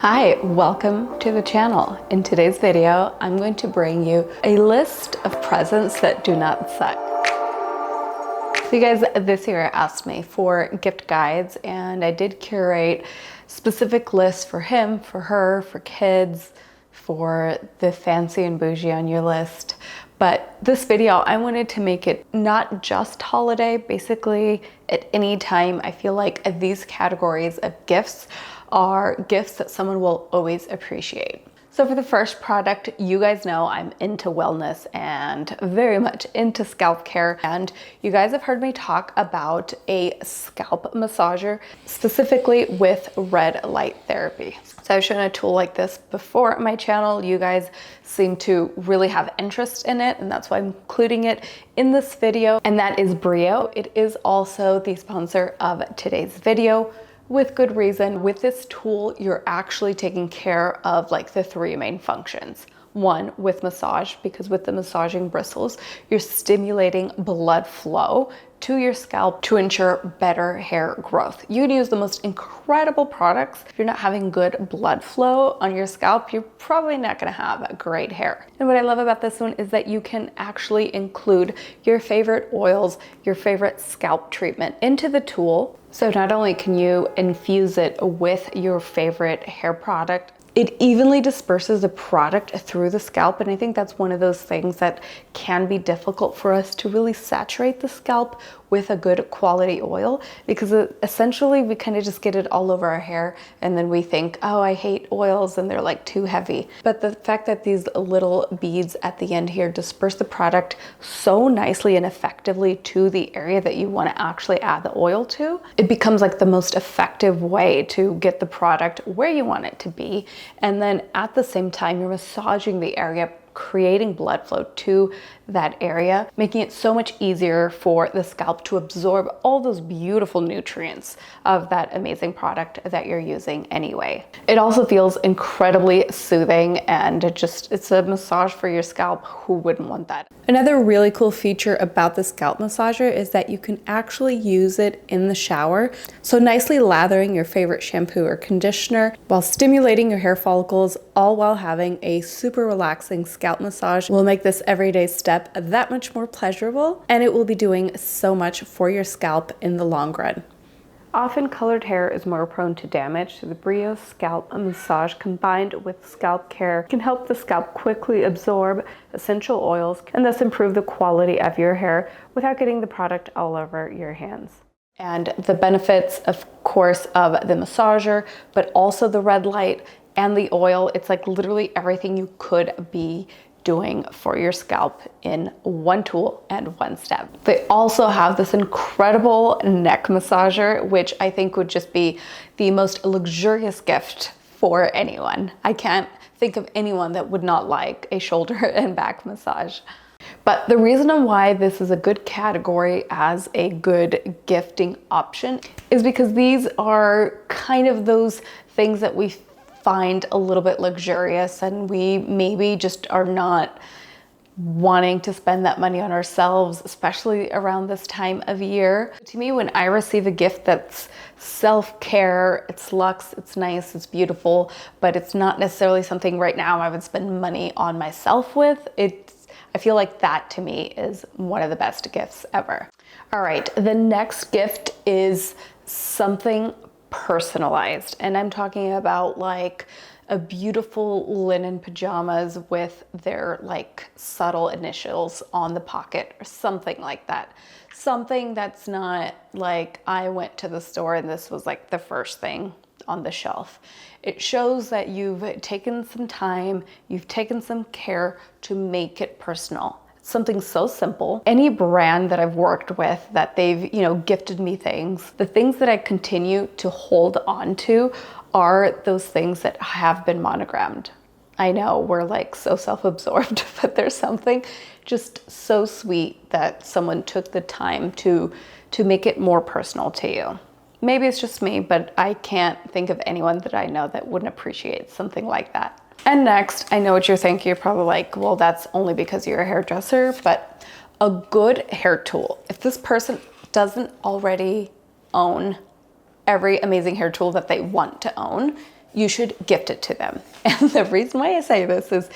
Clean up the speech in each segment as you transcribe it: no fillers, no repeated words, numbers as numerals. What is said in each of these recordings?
Hi, welcome to the channel. In today's video, I'm going to bring you a list of presents that do not suck. So you guys this year asked me for gift guides, and I did curate specific lists for him, for her, for kids, for the fancy and bougie on your list. But this video, I wanted to make it not just holiday, basically at any time. I feel like these categories of gifts are gifts that someone will always appreciate. So for the first product, you guys know I'm into wellness and very much into scalp care. And you guys have heard me talk about a scalp massager, specifically with red light therapy. So I've shown a tool like this before on my channel. You guys seem to really have interest in it, and that's why I'm including it in this video. And that is Breo. It is also the sponsor of today's video. With good reason. With this tool, you're actually taking care of like the three main functions. One, with massage, because with the massaging bristles, you're stimulating blood flow to your scalp to ensure better hair growth. You can use the most incredible products. If you're not having good blood flow on your scalp, you're probably not gonna have great hair. And what I love about this one is that you can actually include your favorite oils, your favorite scalp treatment into the tool. So not only can you infuse it with your favorite hair product, it evenly disperses the product through the scalp. And I think that's one of those things that can be difficult for us to really saturate the scalp with a good quality oil, because essentially we kind of just get it all over our hair and then we think, oh, I hate oils and they're like too heavy. But the fact that these little beads at the end here disperse the product so nicely and effectively to the area that you want to actually add the oil to, it becomes like the most effective way to get the product where you want it to be. And then at the same time, you're massaging the area, creating blood flow to that area, making it so much easier for the scalp to absorb all those beautiful nutrients of that amazing product that you're using anyway. It also feels incredibly soothing, and it's a massage for your scalp. Who wouldn't want that? Another really cool feature about the scalp massager is that you can actually use it in the shower. So nicely lathering your favorite shampoo or conditioner while stimulating your hair follicles, all while having a super relaxing scalp massage will make this everyday step that much more pleasurable, and it will be doing so much for your scalp in the long run. Often colored hair is more prone to damage, so the Breo scalp massage combined with scalp care can help the scalp quickly absorb essential oils and thus improve the quality of your hair without getting the product all over your hands. And the benefits, of course, of the massager, but also the red light and the oil, it's like literally everything you could be doing for your scalp in one tool and one step. They also have this incredible neck massager, which I think would just be the most luxurious gift for anyone. I can't think of anyone that would not like a shoulder and back massage. But the reason why this is a good category as a good gifting option is because these are kind of those things that we find a little bit luxurious, and we maybe just are not wanting to spend that money on ourselves, especially around this time of year. To me, when I receive a gift that's self-care, it's luxe, it's nice, it's beautiful, but it's not necessarily something right now I would spend money on myself with, I feel like that to me is one of the best gifts ever. All right, the next gift is something personalized, and I'm talking about like a beautiful linen pajamas with their like subtle initials on the pocket or something like that. Something that's not like I went to the store and this was like the first thing on the shelf. It shows that you've taken some time, you've taken some care to make it personal. Something so simple. Any brand that I've worked with that they've, gifted me things, the things that I continue to hold on to are those things that have been monogrammed. I know we're like so self-absorbed, but there's something just so sweet that someone took the time to make it more personal to you. Maybe it's just me, but I can't think of anyone that I know that wouldn't appreciate something like that. And next, I know what you're thinking. You're probably like, well, that's only because you're a hairdresser, but a good hair tool. If this person doesn't already own every amazing hair tool that they want to own, you should gift it to them. And the reason why I say this is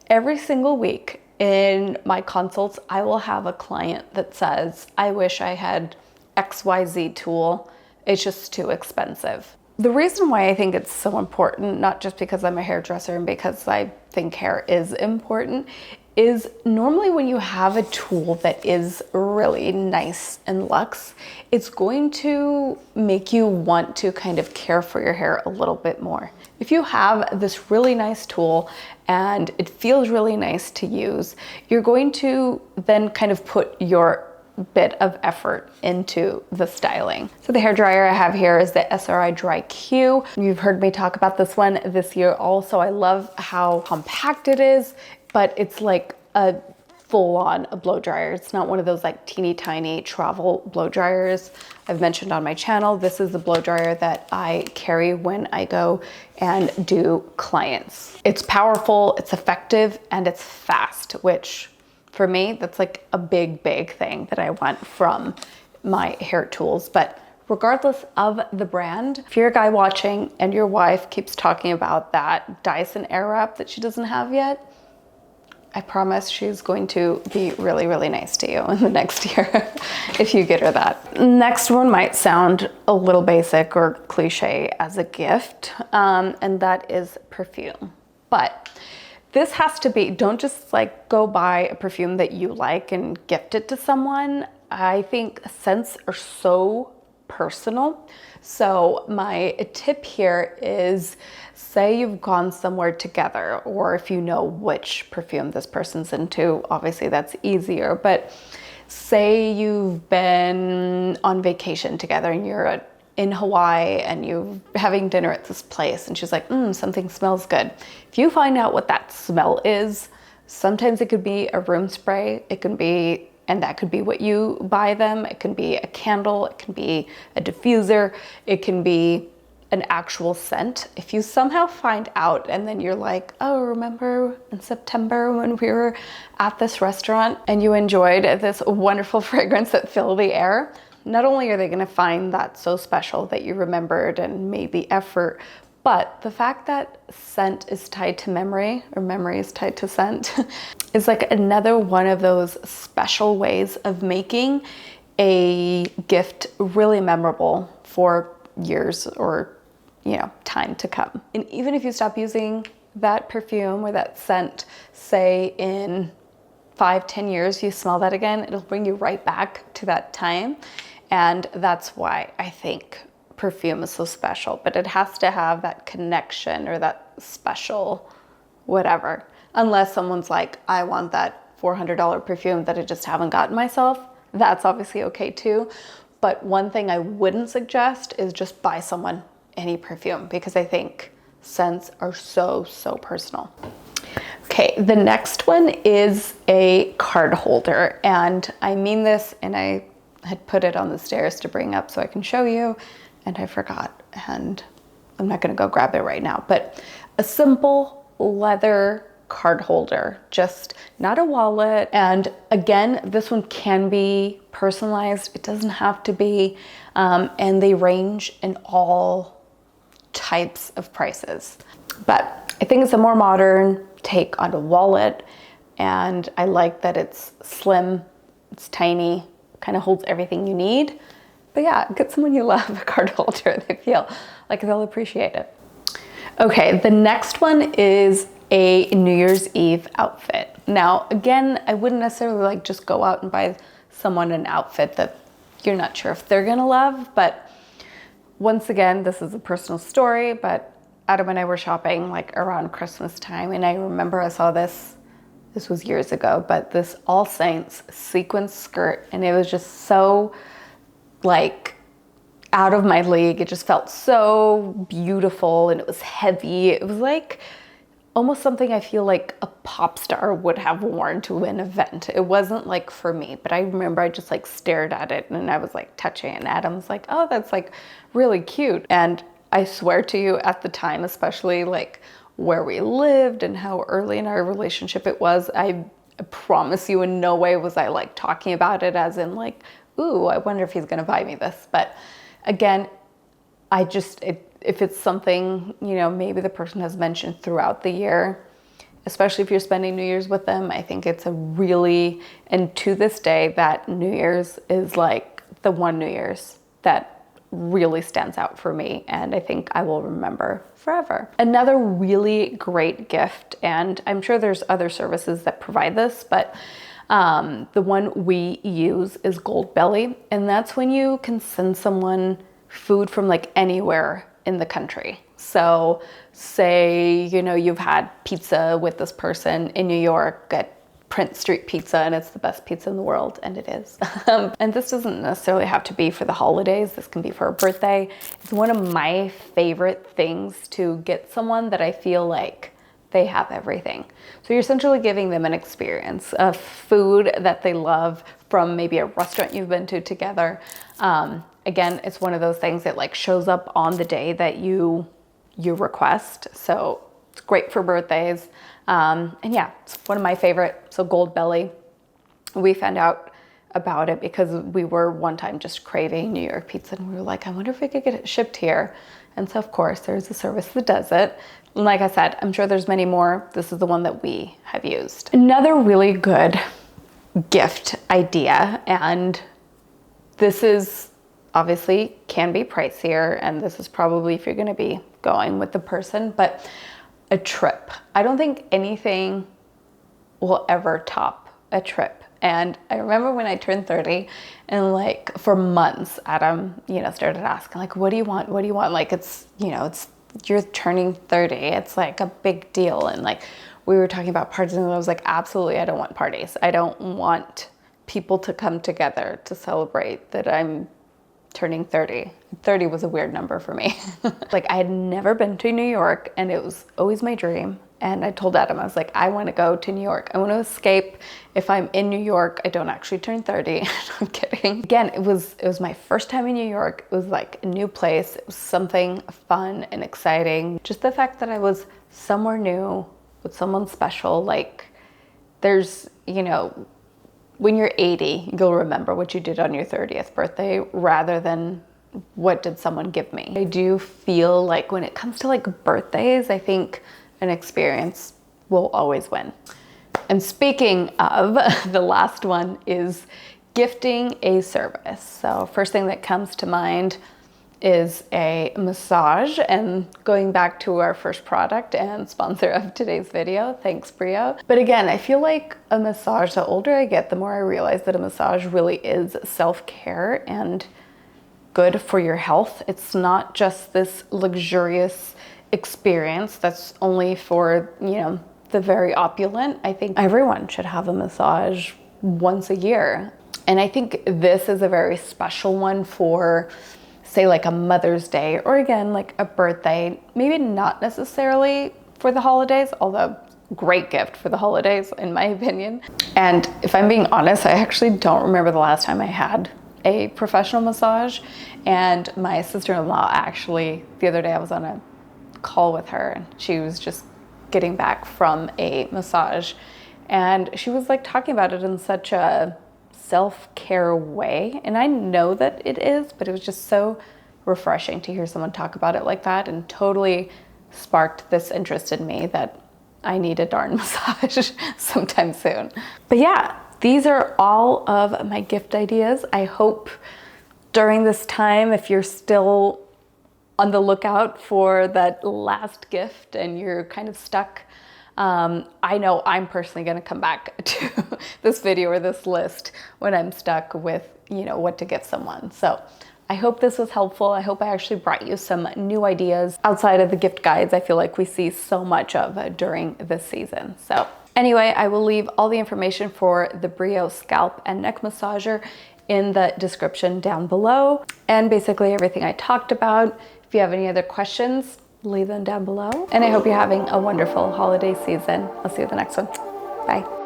every single week in my consults, I will have a client that says, I wish I had XYZ tool. It's just too expensive. The reason why I think it's so important, not just because I'm a hairdresser and because I think hair is important, is normally when you have a tool that is really nice and luxe, it's going to make you want to kind of care for your hair a little bit more. If you have this really nice tool and it feels really nice to use, you're going to then kind of put your bit of effort into the styling. So the hair dryer I have here is the SRI Dry Q. You've heard me talk about this one this year also. I love how compact it is, but it's like a full-on blow dryer. It's not one of those like teeny tiny travel blow dryers I've mentioned on my channel. This is the blow dryer that I carry when I go and do clients. It's powerful, it's effective, and it's fast, which for me, that's like a big thing that I want from my hair tools. But regardless of the brand, if you're a guy watching and your wife keeps talking about that Dyson Airwrap that she doesn't have yet, I promise she's going to be really nice to you in the next year if you get her that. Next one might sound a little basic or cliche as a gift, and that is perfume. But this has to be, don't just like go buy a perfume that you like and gift it to someone. I think scents are so personal. So my tip here is, say you've gone somewhere together, or if you know which perfume this person's into, obviously that's easier, but say you've been on vacation together and you're in Hawaii and you're having dinner at this place and she's like, something smells good. If you find out what that smell is, sometimes it could be a room spray, it can be, and that could be what you buy them. It can be a candle, it can be a diffuser, it can be an actual scent. If you somehow find out and then you're like, oh, remember in September when we were at this restaurant and you enjoyed this wonderful fragrance that filled the air, not only are they gonna find that so special that you remembered and made the effort, but the fact that scent is tied to memory, or memory is tied to scent, is like another one of those special ways of making a gift really memorable for years or, you know, time to come. And even if you stop using that perfume or that scent, say in 5-10 years, you smell that again, it'll bring you right back to that time. And that's why I think perfume is so special, but it has to have that connection or that special whatever. Unless someone's like, I want that $400 perfume that I just haven't gotten myself, that's obviously okay too. But one thing I wouldn't suggest is just buy someone any perfume, because I think scents are so personal. Okay, the next one is a card holder, and I mean this, and I had put it on the stairs to bring up so I can show you, and I forgot, and I'm not gonna go grab it right now, but a simple leather card holder, just not a wallet. And again, this one can be personalized, it doesn't have to be, and they range in all types of prices. But I think it's a more modern take on a wallet, and I like that it's slim, it's tiny, kind of holds everything you need. But yeah, get someone you love a card holder. They feel like they'll appreciate it. Okay, the next one is a New Year's Eve outfit. Now, again, I wouldn't necessarily like just go out and buy someone an outfit that you're not sure if they're gonna love, but once again, this is a personal story, but Adam and I were shopping like around Christmas time, and I remember I saw this was years ago, but this All Saints sequin skirt, and it was just so like out of my league. It just felt so beautiful, and it was heavy. It was like almost something I feel like a pop star would have worn to an event. It wasn't like for me, but I remember I just like stared at it and I was like touching it, and Adam's like, oh, that's like really cute. And I swear to you, at the time, especially like where we lived and how early in our relationship it was, I promise you in no way was I like talking about it as in like, ooh, I wonder if he's gonna buy me this. But again, if it's something, you know, maybe the person has mentioned throughout the year, especially if you're spending New Year's with them, I think it's a really, and to this day, that New Year's is like the one New Year's that really stands out for me, and I think I will remember forever. Another really great gift, and I'm sure there's other services that provide this, but the one we use is Gold Belly, and that's when you can send someone food from like anywhere in the country. So say, you know, you've had pizza with this person in New York at Prince Street Pizza, and it's the best pizza in the world, and it is. And this doesn't necessarily have to be for the holidays. This can be for a birthday. It's one of my favorite things to get someone that I feel like they have everything. So you're essentially giving them an experience of food that they love from maybe a restaurant you've been to together. Again, it's one of those things that like shows up on the day that you request. So it's great for birthdays. And yeah, it's one of my favorite. So Gold Belly, we found out about it because we were one time just craving New York pizza, and we were like, I wonder if we could get it shipped here. And so of course there's a service that does it. And like I said, I'm sure there's many more. This is the one that we have used. Another really good gift idea, and this is obviously can be pricier, and this is probably if you're going to be going with the person, but a trip. I don't think anything will ever top a trip. And I remember when I turned 30, and like for months, Adam, you know, started asking like, what do you want? What do you want? Like, it's, you know, it's, you're turning 30. It's like a big deal. And like, we were talking about parties, and I was like, absolutely, I don't want parties. I don't want people to come together to celebrate that I'm turning 30. 30 was a weird number for me. Like, I had never been to New York, and it was always my dream. And I told Adam, I was like, I want to go to New York. I want to escape. If I'm in New York, I don't actually turn 30. I'm kidding. Again, it was my first time in New York. It was like a new place. It was something fun and exciting. Just the fact that I was somewhere new with someone special. Like, there's, you know, when you're 80, you'll remember what you did on your 30th birthday rather than what did someone give me. I do feel like when it comes to like birthdays, I think an experience will always win. And speaking of, the last one is gifting a service. So first thing that comes to mind is a massage, and going back to our first product and sponsor of today's video, thanks Breo. But again, I feel like a massage, the older I get, the more I realize that a massage really is self-care and good for your health. It's not just this luxurious experience that's only for, you know, the very opulent. I think everyone should have a massage once a year. And I think this is a very special one for, say, like a Mother's Day, or again, like a birthday, maybe not necessarily for the holidays, although great gift for the holidays, in my opinion. And if I'm being honest, I actually don't remember the last time I had a professional massage. And my sister-in-law actually, the other day I was on a call with her, and she was just getting back from a massage, and she was like talking about it in such a self-care way. And I know that it is, but it was just so refreshing to hear someone talk about it like that, and totally sparked this interest in me that I need a darn massage sometime soon. But yeah, these are all of my gift ideas. I hope during this time, if you're still on the lookout for that last gift and you're kind of stuck, I know I'm personally going to come back to this video or this list when I'm stuck with, you know, what to give someone. So I hope this was helpful. I hope I actually brought you some new ideas outside of the gift guides I feel like we see so much of during this season. So anyway, I will leave all the information for the Breo scalp and neck massager in the description down below, and basically everything I talked about. If you have any other questions, leave them down below. And I hope you're having a wonderful holiday season. I'll see you in the next one. Bye.